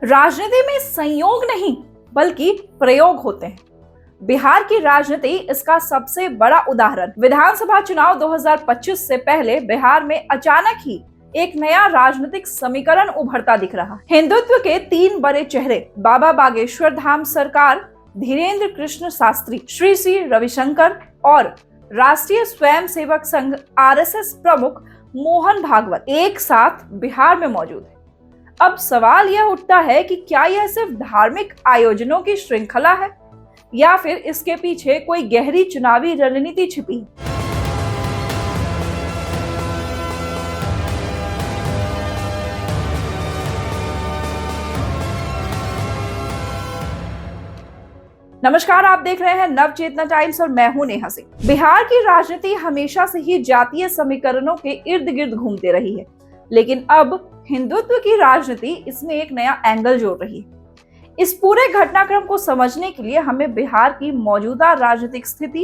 राजनीति में संयोग नहीं बल्कि प्रयोग होते हैं। बिहार की राजनीति इसका सबसे बड़ा उदाहरण। विधानसभा चुनाव 2025 से पहले बिहार में अचानक ही एक नया राजनीतिक समीकरण उभरता दिख रहा। हिंदुत्व के तीन बड़े चेहरे बाबा बागेश्वर धाम सरकार, धीरेन्द्र कृष्ण शास्त्री, श्री श्री रविशंकर और राष्ट्रीय स्वयंसेवक संघ आरएसएस प्रमुख मोहन भागवत एक साथ बिहार में मौजूद है। अब सवाल यह उठता है कि क्या यह सिर्फ धार्मिक आयोजनों की श्रृंखला है या फिर इसके पीछे कोई गहरी चुनावी रणनीति छिपी है। नमस्कार, आप देख रहे हैं नवचेतना टाइम्स और मैं हूं नेहा सिंह। बिहार की राजनीति हमेशा से ही जातीय समीकरणों के इर्द गिर्द घूमते रही है, लेकिन अब हिंदुत्व की राजनीति इसमें एक नया एंगल जोड़ रही है। इस पूरे घटनाक्रम को समझने के लिए हमें बिहार की मौजूदा राजनीतिक स्थिति,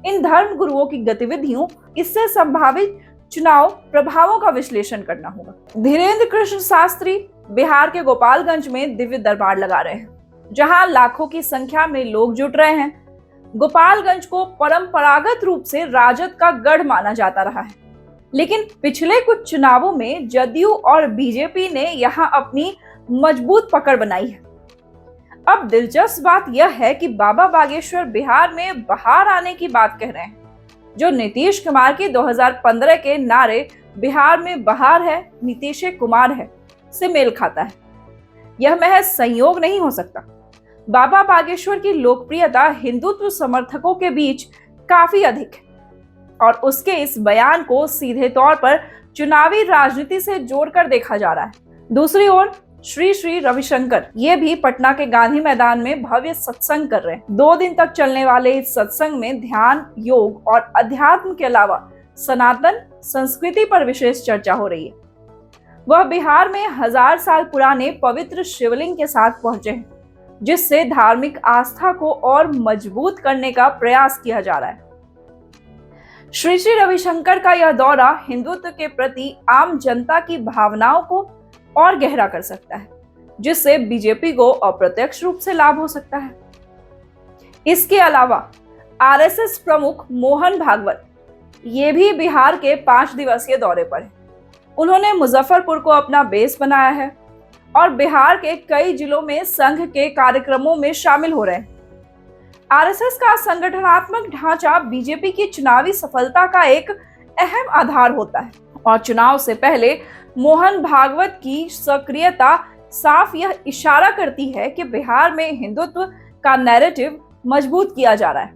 इन धर्म गुरुओं की गतिविधियों, इससे संभावित चुनाव प्रभावों का विश्लेषण करना होगा। धीरेन्द्र कृष्ण शास्त्री बिहार के गोपालगंज में दिव्य दरबार लगा रहे हैं, जहां लाखों की संख्या में लोग जुट रहे हैं। गोपालगंज को परंपरागत रूप से राजद का गढ़ माना जाता रहा है, लेकिन पिछले कुछ चुनावों में जदयू और बीजेपी ने यहां अपनी मजबूत पकड़ बनाई है। अब दिलचस्प बात यह है कि बाबा बागेश्वर बिहार में बाहर आने की बात कह रहे हैं, जो नीतीश कुमार के 2015 के नारे बिहार में बाहर है, नीतीश कुमार है से मेल खाता है। यह महज संयोग नहीं हो सकता। बाबा बागेश्वर की लोकप्रियता हिंदुत्व समर्थकों के बीच काफी अधिक है और उसके इस बयान को सीधे तौर पर चुनावी राजनीति से जोड़कर देखा जा रहा है। दूसरी ओर श्री श्री रविशंकर ये भी पटना के गांधी मैदान में भव्य सत्संग कर रहे हैं। 2 दिन तक चलने वाले इस सत्संग में ध्यान, योग और अध्यात्म के अलावा सनातन संस्कृति पर विशेष चर्चा हो रही है। वह बिहार में 1000 साल पुराने पवित्र शिवलिंग के साथ पहुंचे हैं, जिससे धार्मिक आस्था को और मजबूत करने का प्रयास किया जा रहा है। श्री श्री रविशंकर का यह दौरा हिंदुत्व के प्रति आम जनता की भावनाओं को और गहरा कर सकता है, जिससे बीजेपी को अप्रत्यक्ष रूप से लाभ हो सकता है। इसके अलावा आरएसएस प्रमुख मोहन भागवत ये भी बिहार के 5 दिवसीय दौरे पर हैं। उन्होंने मुजफ्फरपुर को अपना बेस बनाया है और बिहार के कई जिलों में संघ के कार्यक्रमों में शामिल हो रहे हैं। आरएसएस का संगठनात्मक ढांचा बीजेपी की चुनावी सफलता का एक अहम आधार होता है और चुनाव से पहले मोहन भागवत की सक्रियता साफ यह इशारा करती है कि बिहार में हिंदुत्व का नैरेटिव मजबूत किया जा रहा है।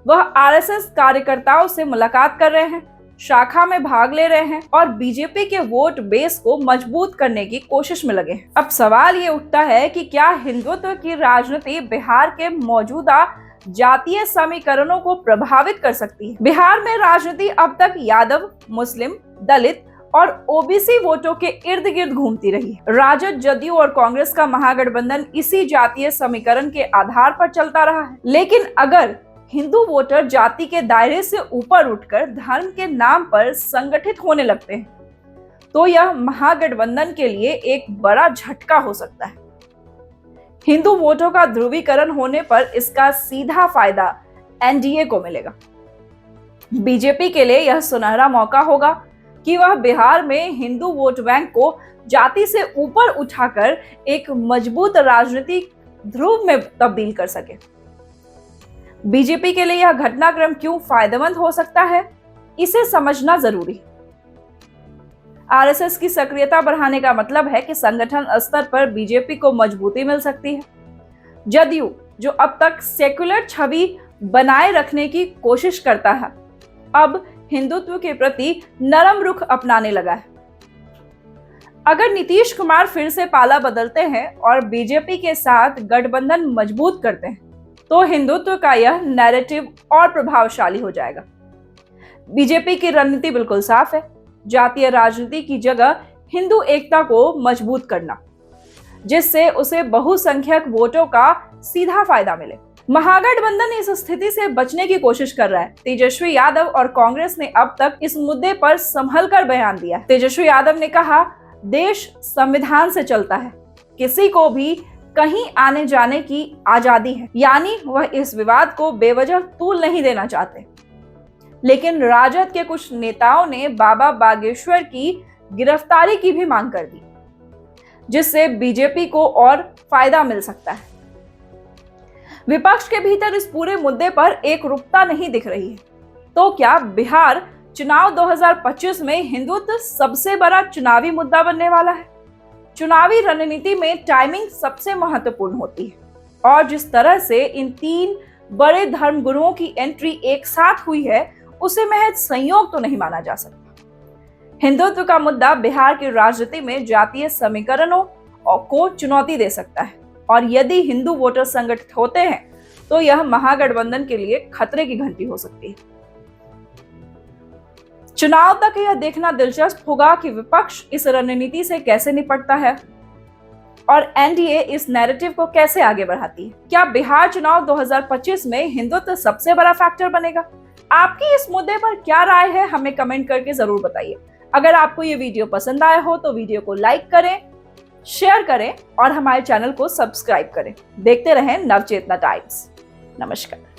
वह आरएसएस कार्यकर्ताओं से मुलाकात कर रहे हैं, शाखा में भाग ले रहे हैं और बीजेपी के वोट बेस को मजबूत करने की कोशिश में लगे हैं। अब सवाल ये उठता है कि क्या हिंदुत्व की राजनीति बिहार के मौजूदा जातीय समीकरणों को प्रभावित कर सकती है। बिहार में राजनीति अब तक यादव, मुस्लिम, दलित और ओबीसी वोटों के इर्द गिर्द घूमती रही है। राजद, जदयू और कांग्रेस का महागठबंधन इसी जातीय समीकरण के आधार पर चलता रहा है। लेकिन अगर हिंदू वोटर जाति के दायरे से ऊपर उठकर धर्म के नाम पर संगठित होने लगते हैं, तो यह महागठबंधन के लिए एक बड़ा झटका हो सकता है। हिंदू वोटों का ध्रुवीकरण होने पर इसका सीधा फायदा एनडीए को मिलेगा। बीजेपी के लिए यह सुनहरा मौका होगा कि वह बिहार में हिंदू वोट बैंक को जाति से ऊपर उठाकर एक मजबूत राजनीतिक ध्रुव में तब्दील कर सके। बीजेपी के लिए यह घटनाक्रम क्यों फायदेमंद हो सकता है, इसे समझना जरूरी है। आरएसएस की सक्रियता बढ़ाने का मतलब है कि संगठन स्तर पर बीजेपी को मजबूती मिल सकती है। जदयू, जो अब तक सेक्युलर छवि बनाए रखने की कोशिश करता है, अब हिंदुत्व के प्रति नरम रुख अपनाने लगा है। अगर नीतीश कुमार फिर से पाला बदलते हैं और बीजेपी के साथ गठबंधन मजबूत करते हैं, तो हिंदुत्व का यह नैरेटिव और प्रभावशाली हो जाएगा। बीजेपी की रणनीति बिल्कुल साफ है, जातीय राजनीति की जगह हिंदू एकता को मजबूत करना, जिससे उसे बहुसंख्यक वोटों का सीधा फायदा मिले। महागठबंधन इस स्थिति से बचने की कोशिश कर रहा है। तेजस्वी यादव और कांग्रेस ने अब तक इस मुद्दे पर संभल कर बयान दिया। तेजस्वी यादव ने कहा, देश संविधान से चलता है, किसी को भी कहीं आने जाने की आजादी है, यानी वह इस विवाद को बेवजह तूल नहीं देना चाहते। लेकिन राजद के कुछ नेताओं ने बाबा बागेश्वर की गिरफ्तारी की भी मांग कर दी, जिससे बीजेपी को और फायदा मिल सकता है। विपक्ष के भीतर इस पूरे मुद्दे पर एकरूपता नहीं दिख रही है। तो क्या बिहार चुनाव 2025 में हिंदुत्व सबसे बड़ा चुनावी मुद्दा बनने वाला है? चुनावी रणनीति में टाइमिंग सबसे महत्वपूर्ण होती है और जिस तरह से इन तीन बड़े धर्मगुरुओं की एंट्री एक साथ हुई है, उसे महज संयोग तो नहीं माना जा सकता। हिंदुत्व का मुद्दा बिहार की राजनीति में जातीय समीकरणों को चुनौती दे सकता है और यदि हिंदू वोटर संगठित होते हैं तो यह महागठबंधन के लिए खतरे की घंटी हो सकती है। चुनाव तक यह देखना दिलचस्प होगा कि विपक्ष इस रणनीति से कैसे निपटता है और एनडीए इस नैरेटिव को कैसे आगे बढ़ाती है। क्या बिहार चुनाव 2025 में हिंदुत्व सबसे बड़ा फैक्टर बनेगा? आपकी इस मुद्दे पर क्या राय है, हमें कमेंट करके जरूर बताइए। अगर आपको ये वीडियो पसंद आया हो तो वीडियो को लाइक करें, शेयर करें और हमारे चैनल को सब्सक्राइब करें। देखते रहें नवचेतना टाइम्स। नमस्कार।